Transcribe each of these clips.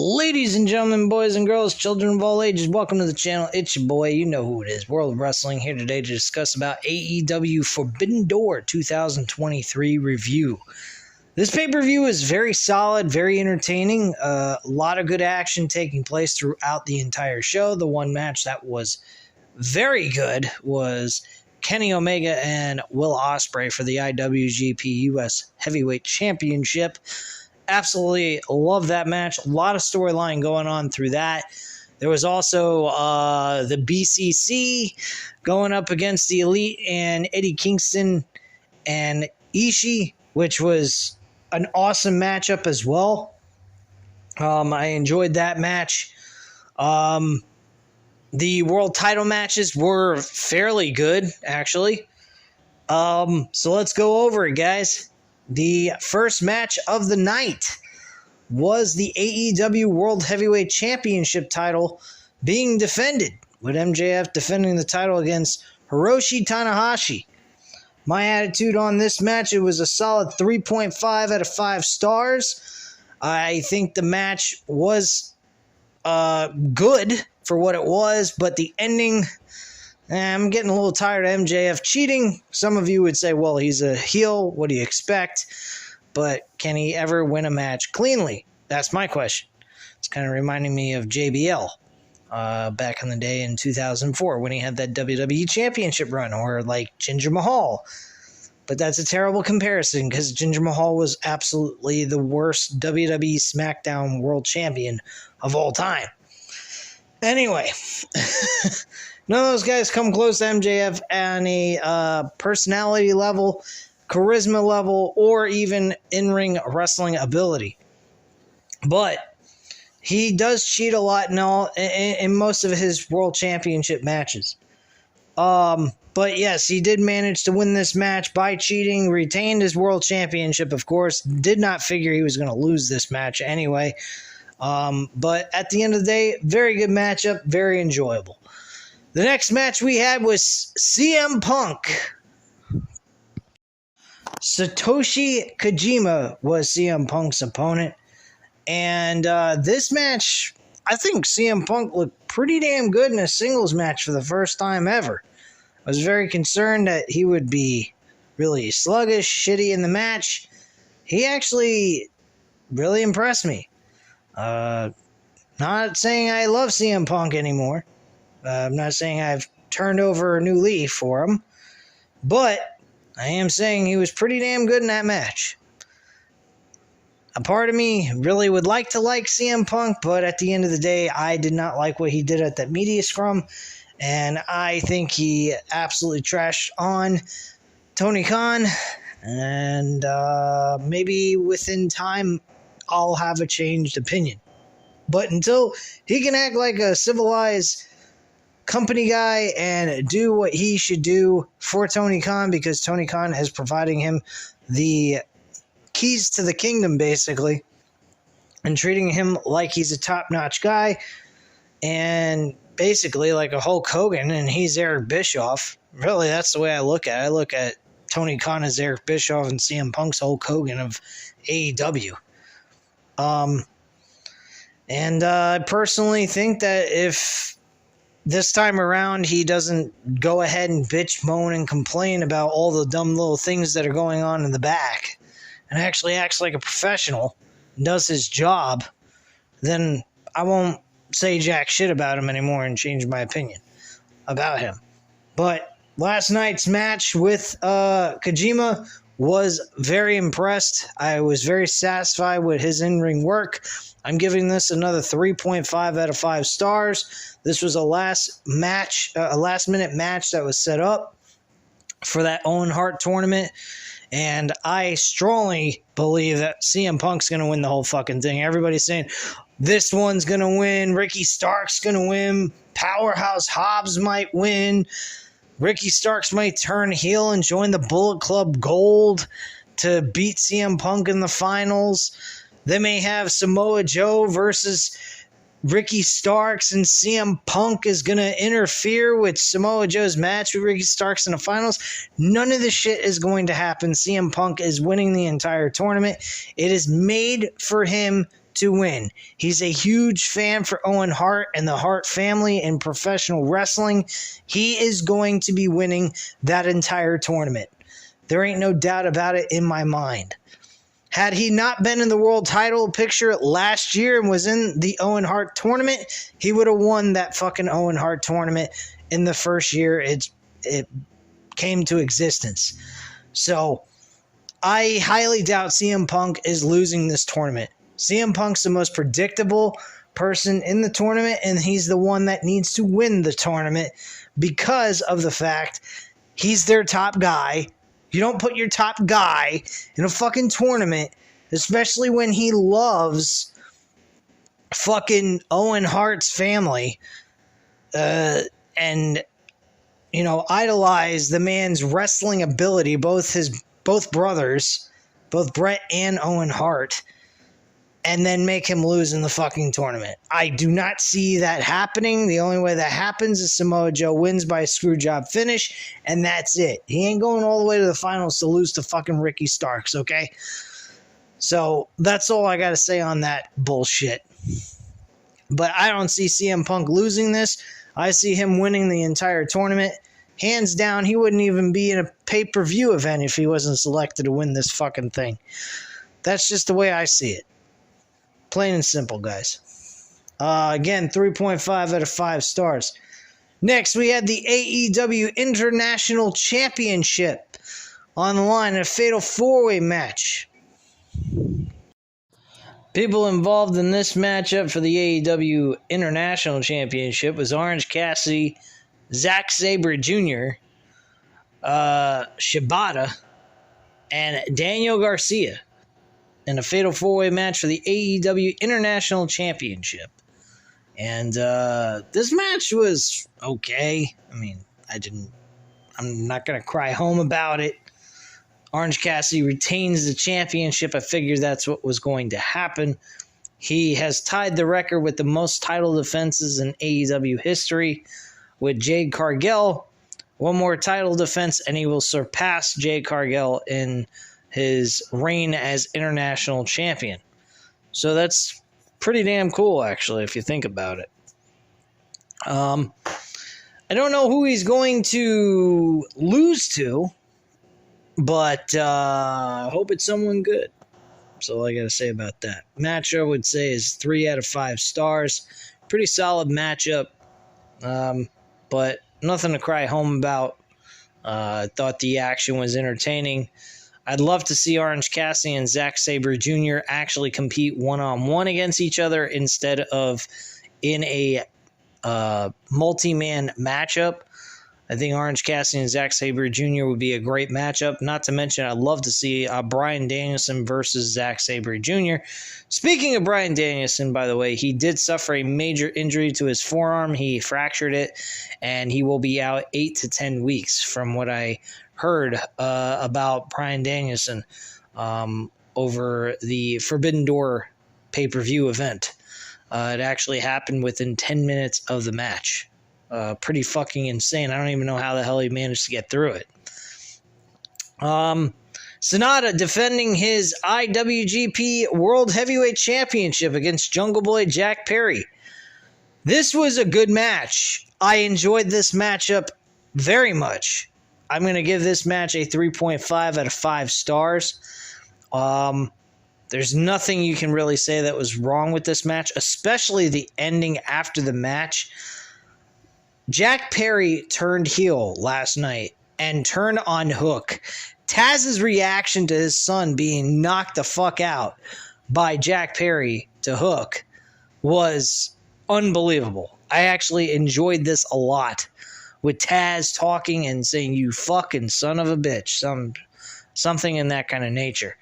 Ladies and gentlemen, boys and girls, children of all ages, welcome to the channel. It's your boy, you know who it is, World of Wrestling, here today to discuss about AEW Forbidden Door 2023 review. This pay-per-view is very solid, very entertaining, a lot of good action taking place throughout the entire show. The one match that was very good was Kenny Omega and Will Ospreay for the Iwgp US Heavyweight Championship. Absolutely love that match. A lot of storyline going on through that. There was also the BCC going up against the Elite and Eddie Kingston and Ishii, which was an awesome matchup as well. I enjoyed that match. The world title matches were fairly good, actually. So let's go over it, guys. The first match of the night was the AEW World Heavyweight Championship title being defended, with MJF defending the title against Hiroshi Tanahashi. My attitude on this match, it was a solid 3.5 out of 5 stars. I think the match was good for what it was, but the ending, I'm getting a little tired of MJF cheating. Some of you would say, well, he's a heel. What do you expect? But can he ever win a match cleanly? That's my question. It's kind of reminding me of JBL back in the day in 2004 when he had that WWE Championship run, or like Jinder Mahal. But that's a terrible comparison because Jinder Mahal was absolutely the worst WWE SmackDown World Champion of all time. Anyway, none of those guys come close to MJF on a personality level, charisma level, or even in-ring wrestling ability. But he does cheat a lot in most of his World Championship matches. But yes, he did manage to win this match by cheating, retained his World Championship, of course. Did not figure he was going to lose this match anyway. But at the end of the day, very good matchup, very enjoyable. The next match we had was CM Punk. Satoshi Kojima was CM Punk's opponent. And this match, I think CM Punk looked pretty damn good in a singles match for the first time ever. I was very concerned that he would be really sluggish, shitty in the match. He actually really impressed me. Not saying I love CM Punk anymore. I'm not saying I've turned over a new leaf for him. But I am saying he was pretty damn good in that match. A part of me really would like to like CM Punk, but at the end of the day, I did not like what he did at that media scrum. And I think he absolutely trashed on Tony Khan. And maybe within time, I'll have a changed opinion. But until he can act like a civilized company guy and do what he should do for Tony Khan, because Tony Khan is providing him the keys to the kingdom, basically, and treating him like he's a top-notch guy, and basically like a Hulk Hogan, and he's Eric Bischoff. Really, that's the way I look at it. I look at Tony Khan as Eric Bischoff and CM Punk's Hulk Hogan of AEW. And I personally think that if this time around he doesn't go ahead and bitch, moan, and complain about all the dumb little things that are going on in the back and actually acts like a professional and does his job, then I won't say jack shit about him anymore and change my opinion about him. But last night's match with Kojima was very impressed. I was very satisfied with his in-ring work. I'm giving this another 3.5 out of 5 stars. This was a last-minute match that was set up for that Owen Hart tournament, and I strongly believe that CM Punk's going to win the whole fucking thing. Everybody's saying this one's going to win, Ricky Stark's going to win, Powerhouse Hobbs might win, Ricky Starks might turn heel and join the Bullet Club Gold to beat CM Punk in the finals. They may have Samoa Joe versus Ricky Starks, and CM Punk is going to interfere with Samoa Joe's match with Ricky Starks in the finals. None of this shit is going to happen. CM Punk is winning the entire tournament. It is made for him to win. He's a huge fan for Owen Hart and the Hart family in professional wrestling. He is going to be winning that entire tournament. There ain't no doubt about it in my mind. Had he not been in the world title picture last year and was in the Owen Hart tournament, he would have won that fucking Owen Hart tournament in the first year it came to existence. So I highly doubt CM Punk is losing this tournament. CM Punk's the most predictable person in the tournament, and he's the one that needs to win the tournament because of the fact he's their top guy. You don't put your top guy in a fucking tournament, especially when he loves fucking Owen Hart's family, and, you know, idolize the man's wrestling ability, both brothers, both Bret and Owen Hart, and then make him lose in the fucking tournament. I do not see that happening. The only way that happens is Samoa Joe wins by a screwjob finish, and that's it. He ain't going all the way to the finals to lose to fucking Ricky Starks, okay? So that's all I got to say on that bullshit. But I don't see CM Punk losing this. I see him winning the entire tournament. Hands down, he wouldn't even be in a pay-per-view event if he wasn't selected to win this fucking thing. That's just the way I see it. Plain and simple, guys. Again, 3.5 out of 5 stars. Next, we had the AEW International Championship on the line in a fatal 4-way match. People involved in this matchup for the AEW International Championship was Orange Cassidy, Zack Sabre Jr., Shibata, and Daniel Garcia in a fatal 4-way match for the AEW International Championship. And this match was okay. I mean, I'm not going to cry home about it. Orange Cassidy retains the championship. I figured that's what was going to happen. He has tied the record with the most title defenses in AEW history with Jade Cargill. One more title defense, and he will surpass Jade Cargill in his reign as international champion. So that's pretty damn cool, actually, if you think about it. I don't know who he's going to lose to, but I hope it's someone good. That's all I got to say about that. Match, I would say, is 3 out of 5 stars. Pretty solid matchup, but nothing to cry home about. I thought the action was entertaining. I'd love to see Orange Cassidy and Zack Sabre Jr. actually compete one-on-one against each other instead of in a multi-man matchup. I think Orange Cassidy and Zack Sabre Jr. would be a great matchup. Not to mention, I'd love to see Bryan Danielson versus Zack Sabre Jr. Speaking of Bryan Danielson, by the way, he did suffer a major injury to his forearm. He fractured it, and he will be out 8 to 10 weeks from what I heard about Bryan Danielson over the Forbidden Door pay-per-view event. It actually happened within 10 minutes of the match. Pretty fucking insane. I don't even know how the hell he managed to get through it. Sonata defending his IWGP World Heavyweight Championship against Jungle Boy Jack Perry. This was a good match. I enjoyed this matchup very much. I'm going to give this match a 3.5 out of 5 stars. There's nothing you can really say that was wrong with this match, especially the ending after the match. Jack Perry turned heel last night and turned on Hook. Taz's reaction to his son being knocked the fuck out by Jack Perry to Hook was unbelievable. I actually enjoyed this a lot, with Taz talking and saying, "You fucking son of a bitch," something in that kind of nature.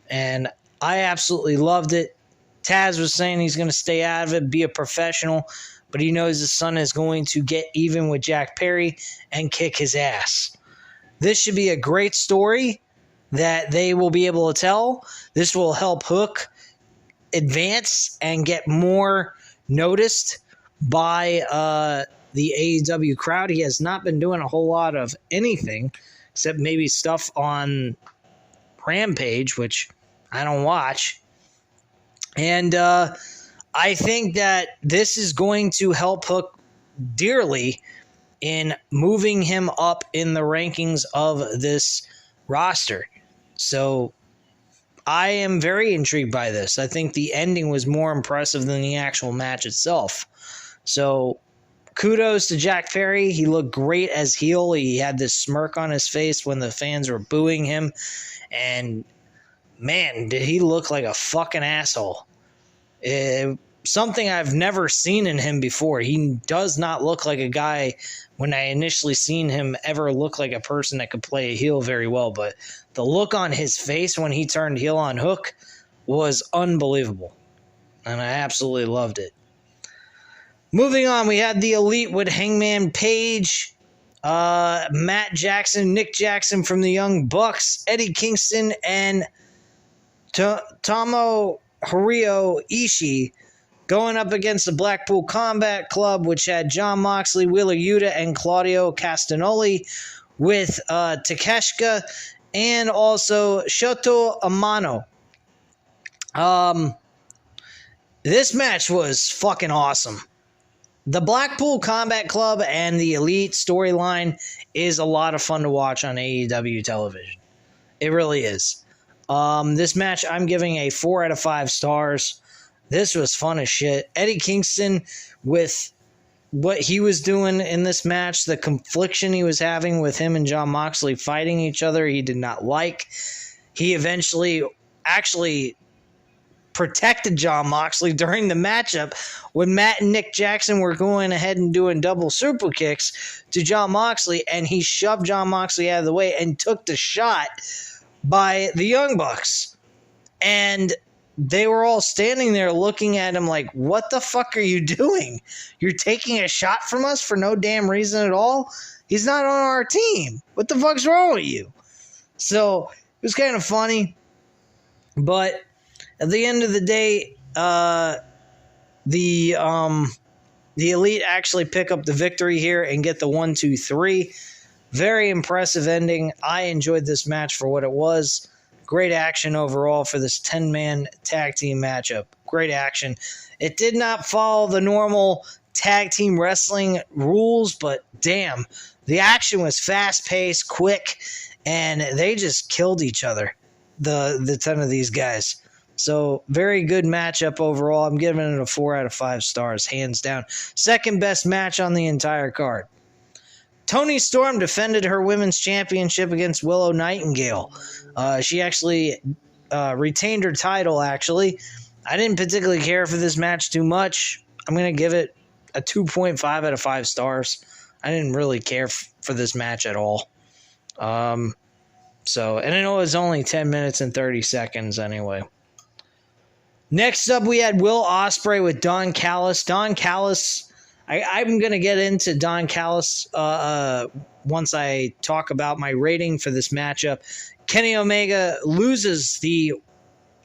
And I absolutely loved it. Taz was saying he's going to stay out of it, be a professional, but he knows his son is going to get even with Jack Perry and kick his ass. This should be a great story that they will be able to tell. This will help Hook advance and get more noticed by the AEW crowd. He has not been doing a whole lot of anything except maybe stuff on Rampage, which I don't watch. And I think that this is going to help Hook dearly in moving him up in the rankings of this roster. So I am very intrigued by this. I think the ending was more impressive than the actual match itself. So kudos to Jack Perry. He looked great as heel. He had this smirk on his face when the fans were booing him. And man, did he look like a fucking asshole. Something I've never seen in him before. He does not look like a guy, when I initially seen him, ever look like a person that could play a heel very well. But the look on his face when he turned heel on Hook was unbelievable. And I absolutely loved it. Moving on, we had the Elite with Hangman Page, Matt Jackson, Nick Jackson from the Young Bucks, Eddie Kingston, and Tomohiro Ishii going up against the Blackpool Combat Club, which had Jon Moxley, Wheeler Yuta, and Claudio Castagnoli, with Takeshita and also Shoto Amano. This match was fucking awesome. The Blackpool Combat Club and the Elite storyline is a lot of fun to watch on AEW television. It really is. This match, I'm giving a 4 out of 5 stars. This was fun as shit. Eddie Kingston, with what he was doing in this match, the confliction he was having with him and Jon Moxley fighting each other, he did not like. He eventually actually protected Jon Moxley during the matchup when Matt and Nick Jackson were going ahead and doing double super kicks to Jon Moxley, and he shoved Jon Moxley out of the way and took the shot by the Young Bucks. And they were all standing there looking at him like, what the fuck are you doing? You're taking a shot from us for no damn reason at all? He's not on our team. What the fuck's wrong with you? So it was kind of funny. But at the end of the day, the Elite actually pick up the victory here and get the 1-2-3. Very impressive ending. I enjoyed this match for what it was. Great action overall for this 10-man tag team matchup. Great action. It did not follow the normal tag team wrestling rules, but damn, the action was fast-paced, quick, and they just killed each other, the 10 of these guys. So, very good matchup overall. I'm giving it a 4 out of 5 stars, hands down. Second best match on the entire card. Toni Storm defended her women's championship against Willow Nightingale. She actually retained her title, actually. I didn't particularly care for this match too much. I'm going to give it a 2.5 out of 5 stars. I didn't really care for this match at all. And I know it was only 10 minutes and 30 seconds anyway. Next up, we had Will Ospreay with Don Callis. Don Callis, I'm going to get into Don Callis once I talk about my rating for this matchup. Kenny Omega loses the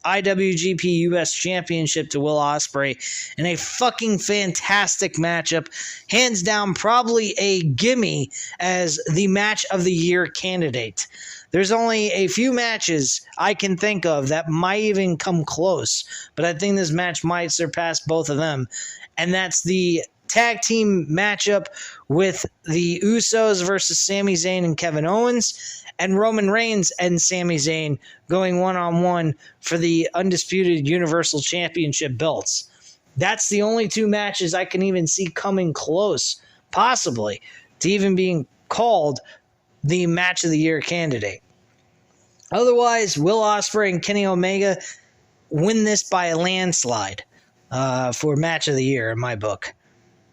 IWGP US Championship to Will Ospreay in a fucking fantastic matchup. Hands down, probably a gimme as the match of the year candidate. There's only a few matches I can think of that might even come close, but I think this match might surpass both of them. And that's the tag team matchup with the Usos versus Sami Zayn and Kevin Owens, and Roman Reigns and Sami Zayn going one-on-one for the undisputed Universal Championship belts. That's the only two matches I can even see coming close, possibly, to even being called the match of the year candidate. Otherwise, Will Ospreay and Kenny Omega win this by a landslide for match of the year in my book.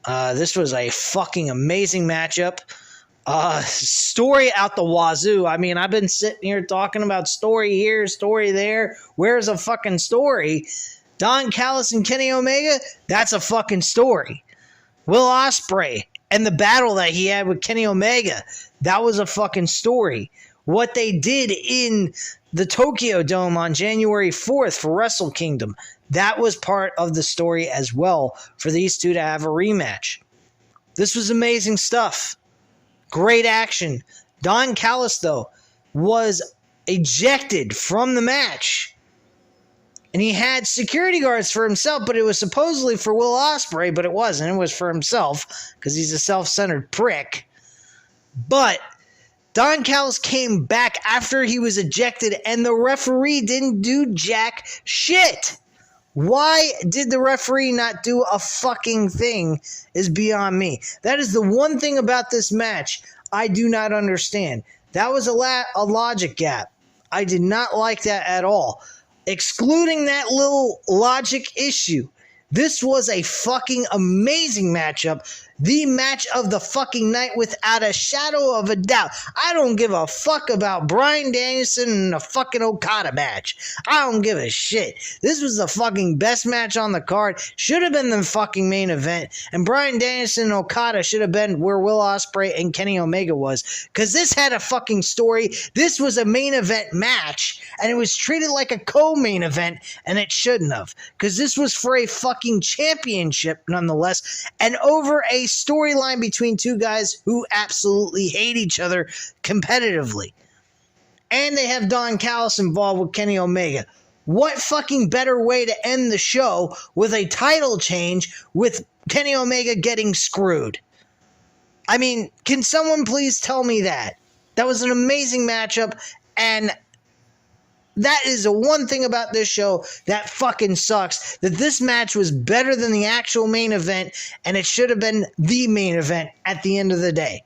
This was a fucking amazing matchup. Story out the wazoo. I mean, I've been sitting here talking about story here, story there. Where's a fucking story? Don Callis and Kenny Omega, that's a fucking story. Will Ospreay and the battle that he had with Kenny Omega, that was a fucking story. What they did in the Tokyo Dome on January 4th for Wrestle Kingdom, that was part of the story as well for these two to have a rematch. This was amazing stuff. Great action. Don Callis, though, was ejected from the match And he had security guards for himself, but it was supposedly for Will Ospreay, but it wasn't. It was for himself because he's a self-centered prick. But Don Callis came back after he was ejected, and the referee didn't do jack shit. Why did the referee not do a fucking thing is beyond me. That is the one thing about this match I do not understand. That was a logic gap. I did not like that at all. Excluding that little logic issue, this was a fucking amazing matchup. The match of the fucking night without a shadow of a doubt. I don't give a fuck about Bryan Danielson and a fucking Okada match. I don't give a shit. This was the fucking best match on the card. Should have been the fucking main event. And Bryan Danielson and Okada should have been where Will Ospreay and Kenny Omega was. Because this had a fucking story. This was a main event match. And it was treated like a co-main event. And it shouldn't have. Because this was for a fucking championship nonetheless. And over a storyline between two guys who absolutely hate each other competitively. And they have Don Callis involved with Kenny Omega. What fucking better way to end the show with a title change with Kenny Omega getting screwed? I mean, can someone please tell me that? That was an amazing matchup, and that is the one thing about this show that fucking sucks, that this match was better than the actual main event, and it should have been the main event at the end of the day.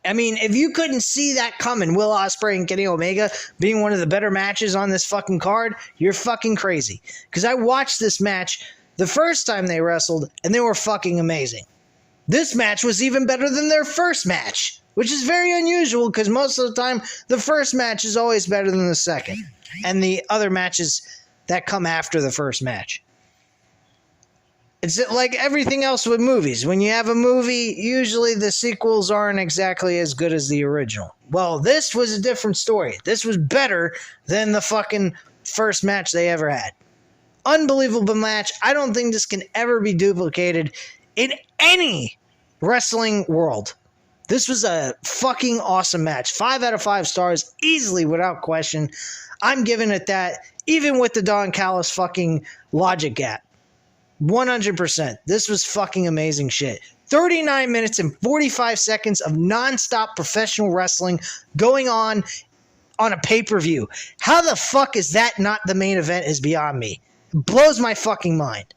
I mean, if you couldn't see that coming, Will Ospreay and Kenny Omega being one of the better matches on this fucking card, you're fucking crazy. Because I watched this match the first time they wrestled, and they were fucking amazing. This match was even better than their first match, which is very unusual because most of the time the first match is always better than the second and the other matches that come after the first match. It's like everything else with movies. When you have a movie, usually the sequels aren't exactly as good as the original. Well, this was a different story. This was better than the fucking first match they ever had. Unbelievable match. I don't think this can ever be duplicated in any wrestling world. This was a fucking awesome match. 5 out of 5 stars, easily, without question. I'm giving it that, even with the Don Callis fucking logic gap. 100%. This was fucking amazing shit. 39 minutes and 45 seconds of non-stop professional wrestling going on a pay-per-view. How the fuck is that not the main event is beyond me. It blows my fucking mind.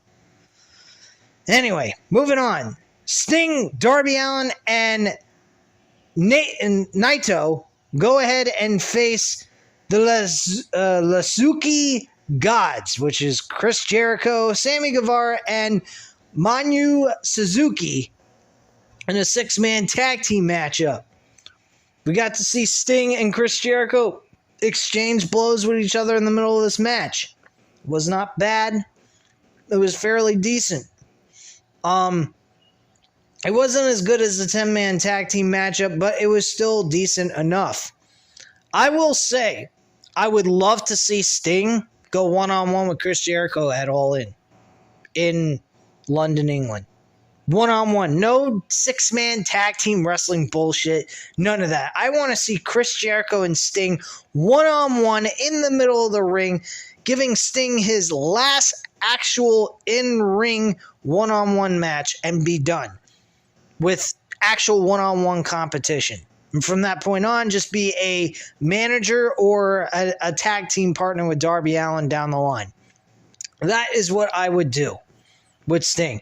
Anyway, moving on. Sting, Darby Allin, and Naito go ahead and face the Lasuki Gods, which is Chris Jericho, Sammy Guevara, and Manu Suzuki in a 6-man tag team matchup. We got to see Sting and Chris Jericho exchange blows with each other in the middle of this match. It was not bad. It was fairly decent. It wasn't as good as the 10-man tag team matchup, but it was still decent enough. I will say, I would love to see Sting go one-on-one with Chris Jericho at All in London, England. One-on-one. No 6-man tag team wrestling bullshit. None of that. I want to see Chris Jericho and Sting one-on-one in the middle of the ring, giving Sting his last actual in-ring one-on-one match and be done with actual one-on-one competition. And from that point on, just be a manager or a tag team partner with Darby Allin down the line. That is what I would do with Sting.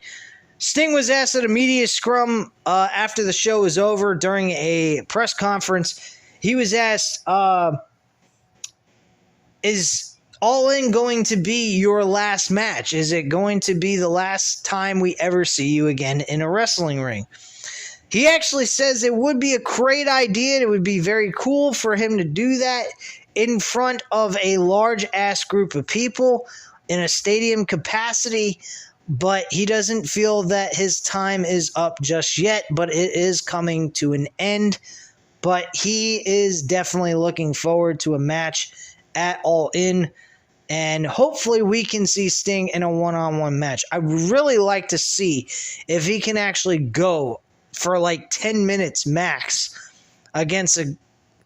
Sting was asked at a media scrum after the show was over during a press conference. He was asked, is All In going to be your last match? Is it going to be the last time we ever see you again in a wrestling ring? He actually says it would be a great idea. It would be very cool for him to do that in front of a large-ass group of people in a stadium capacity, but he doesn't feel that his time is up just yet, but it is coming to an end. But he is definitely looking forward to a match at All In, and hopefully we can see Sting in a one-on-one match. I'd really like to see if he can actually go for like 10 minutes max against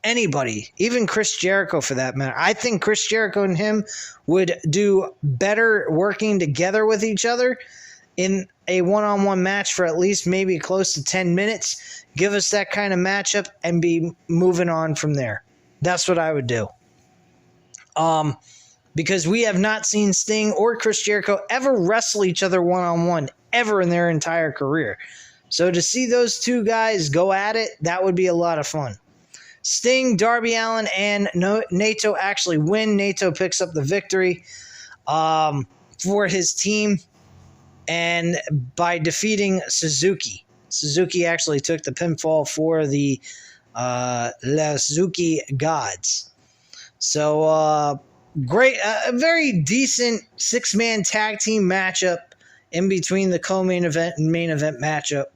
anybody, even Chris Jericho for that matter. I think Chris Jericho and him would do better working together with each other in a one-on-one match for at least maybe close to 10 minutes. Give us that kind of matchup and be moving on from there. That's what I would do. Because we have not seen Sting or Chris Jericho ever wrestle each other one-on-one ever in their entire career. So to see those two guys go at it, that would be a lot of fun. Sting, Darby Allin, and Naito actually win. Naito picks up the victory for his team, and by defeating Suzuki. Suzuki actually took the pinfall for the La Suzuki Gods. So, great, a very decent six-man tag team matchup in between the co-main event and main event matchup.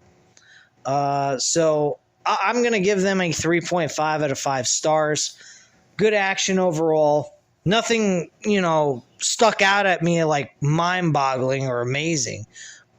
So I'm going to give them a 3.5 out of 5 stars. Good action overall. Nothing, stuck out at me like mind-boggling or amazing.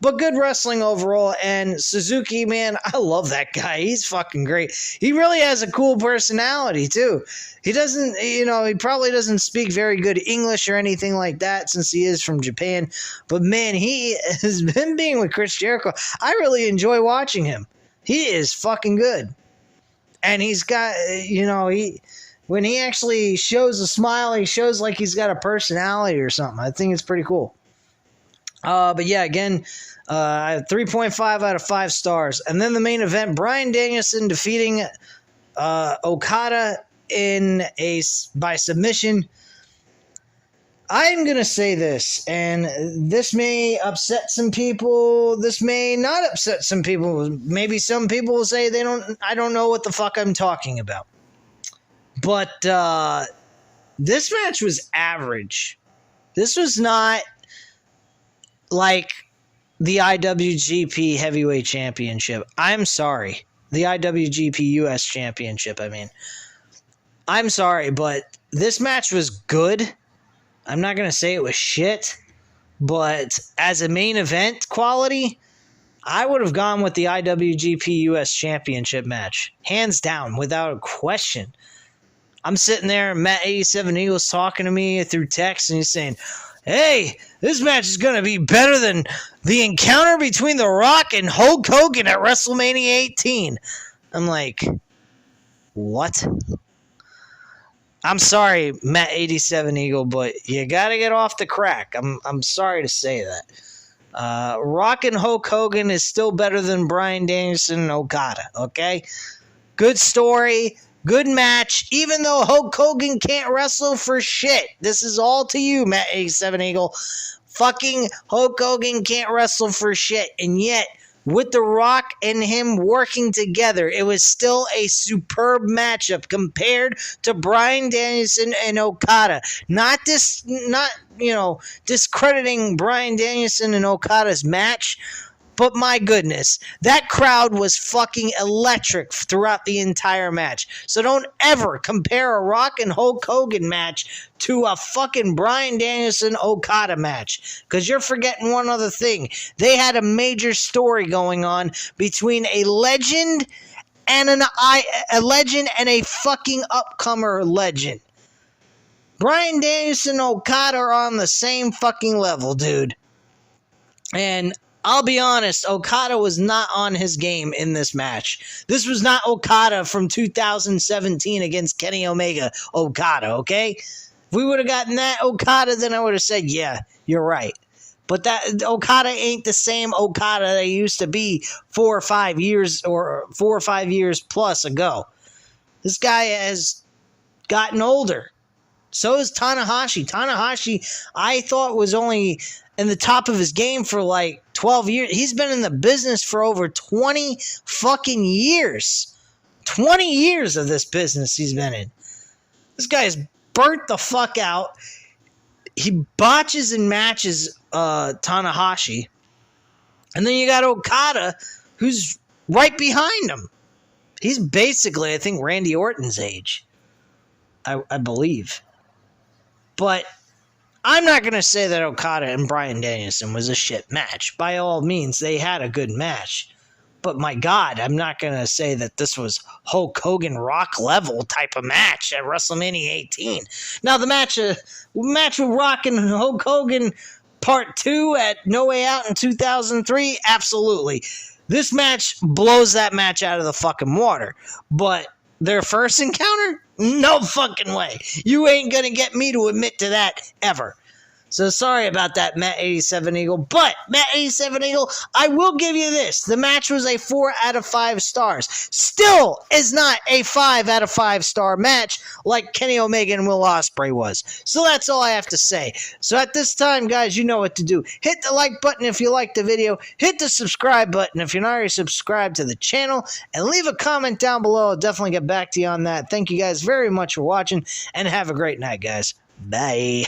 But good wrestling overall. And Suzuki, man, I love that guy. He's fucking great. He really has a cool personality, too. He doesn't, he probably doesn't speak very good English or anything like that since he is from Japan. But, man, him being with Chris Jericho, I really enjoy watching him. He is fucking good. And he's got, when he actually shows a smile, he shows like he's got a personality or something. I think it's pretty cool. But yeah, again, 3.5 out of 5 stars. And then the main event, Bryan Danielson defeating Okada by submission. I'm going to say this, and this may upset some people. This may not upset some people. Maybe some people will say I don't know what the fuck I'm talking about. But this match was average. This was not like the IWGP Heavyweight Championship. I'm sorry. The IWGP US Championship, I mean. I'm sorry, but this match was good. I'm not going to say it was shit, but as a main event quality, I would have gone with the IWGP US Championship match. Hands down, without a question. I'm sitting there, and Matt 87 Eagles talking to me through text, and he's saying, hey, this match is going to be better than the encounter between The Rock and Hulk Hogan at WrestleMania 18. I'm like, what? I'm sorry, Matt 87 Eagle, but you got to get off the crack. I'm sorry to say that. Rock and Hulk Hogan is still better than Bryan Danielson and Okada, okay? Good story. Good match, even though Hulk Hogan can't wrestle for shit. This is all to you, Matt 87 Eagle. Fucking Hulk Hogan can't wrestle for shit. And yet, with The Rock and him working together, it was still a superb matchup compared to Bryan Danielson and Okada. Not discrediting Bryan Danielson and Okada's match, but my goodness, that crowd was fucking electric throughout the entire match. So don't ever compare a Rock and Hulk Hogan match to a fucking Bryan Danielson Okada match. Because you're forgetting one other thing. They had a major story going on between a legend and a fucking upcomer legend. Bryan Danielson and Okada are on the same fucking level, dude. And I'll be honest, Okada was not on his game in this match. This was not Okada from 2017 against Kenny Omega Okada, okay? If we would have gotten that Okada, then I would have said, yeah, you're right. But that Okada ain't the same Okada that he used to be 4 or 5 years plus ago. This guy has gotten older. So is Tanahashi. Tanahashi, I thought, was only in the top of his game for like 12 years. He's been in the business for over 20 fucking years. 20 years of this business he's been in. This guy's burnt the fuck out. He botches and matches Tanahashi. And then you got Okada, who's right behind him. He's basically, I think, Randy Orton's age. I believe. But I'm not going to say that Okada and Bryan Danielson was a shit match. By all means, they had a good match. But my God, I'm not going to say that this was Hulk Hogan Rock level type of match at WrestleMania 18. Now, the match with Rock and Hulk Hogan Part 2 at No Way Out in 2003, absolutely. This match blows that match out of the fucking water. But their first encounter? No fucking way. You ain't going to get me to admit to that ever. So sorry about that, Matt 87 Eagle. But, Matt 87 Eagle, I will give you this. The match was a 4 out of 5 stars. Still is not a 5 out of 5 star match like Kenny Omega and Will Ospreay was. So that's all I have to say. So at this time, guys, you know what to do. Hit the like button if you liked the video. Hit the subscribe button if you're not already subscribed to the channel. And leave a comment down below. I'll definitely get back to you on that. Thank you guys very much for watching. And have a great night, guys. Bye.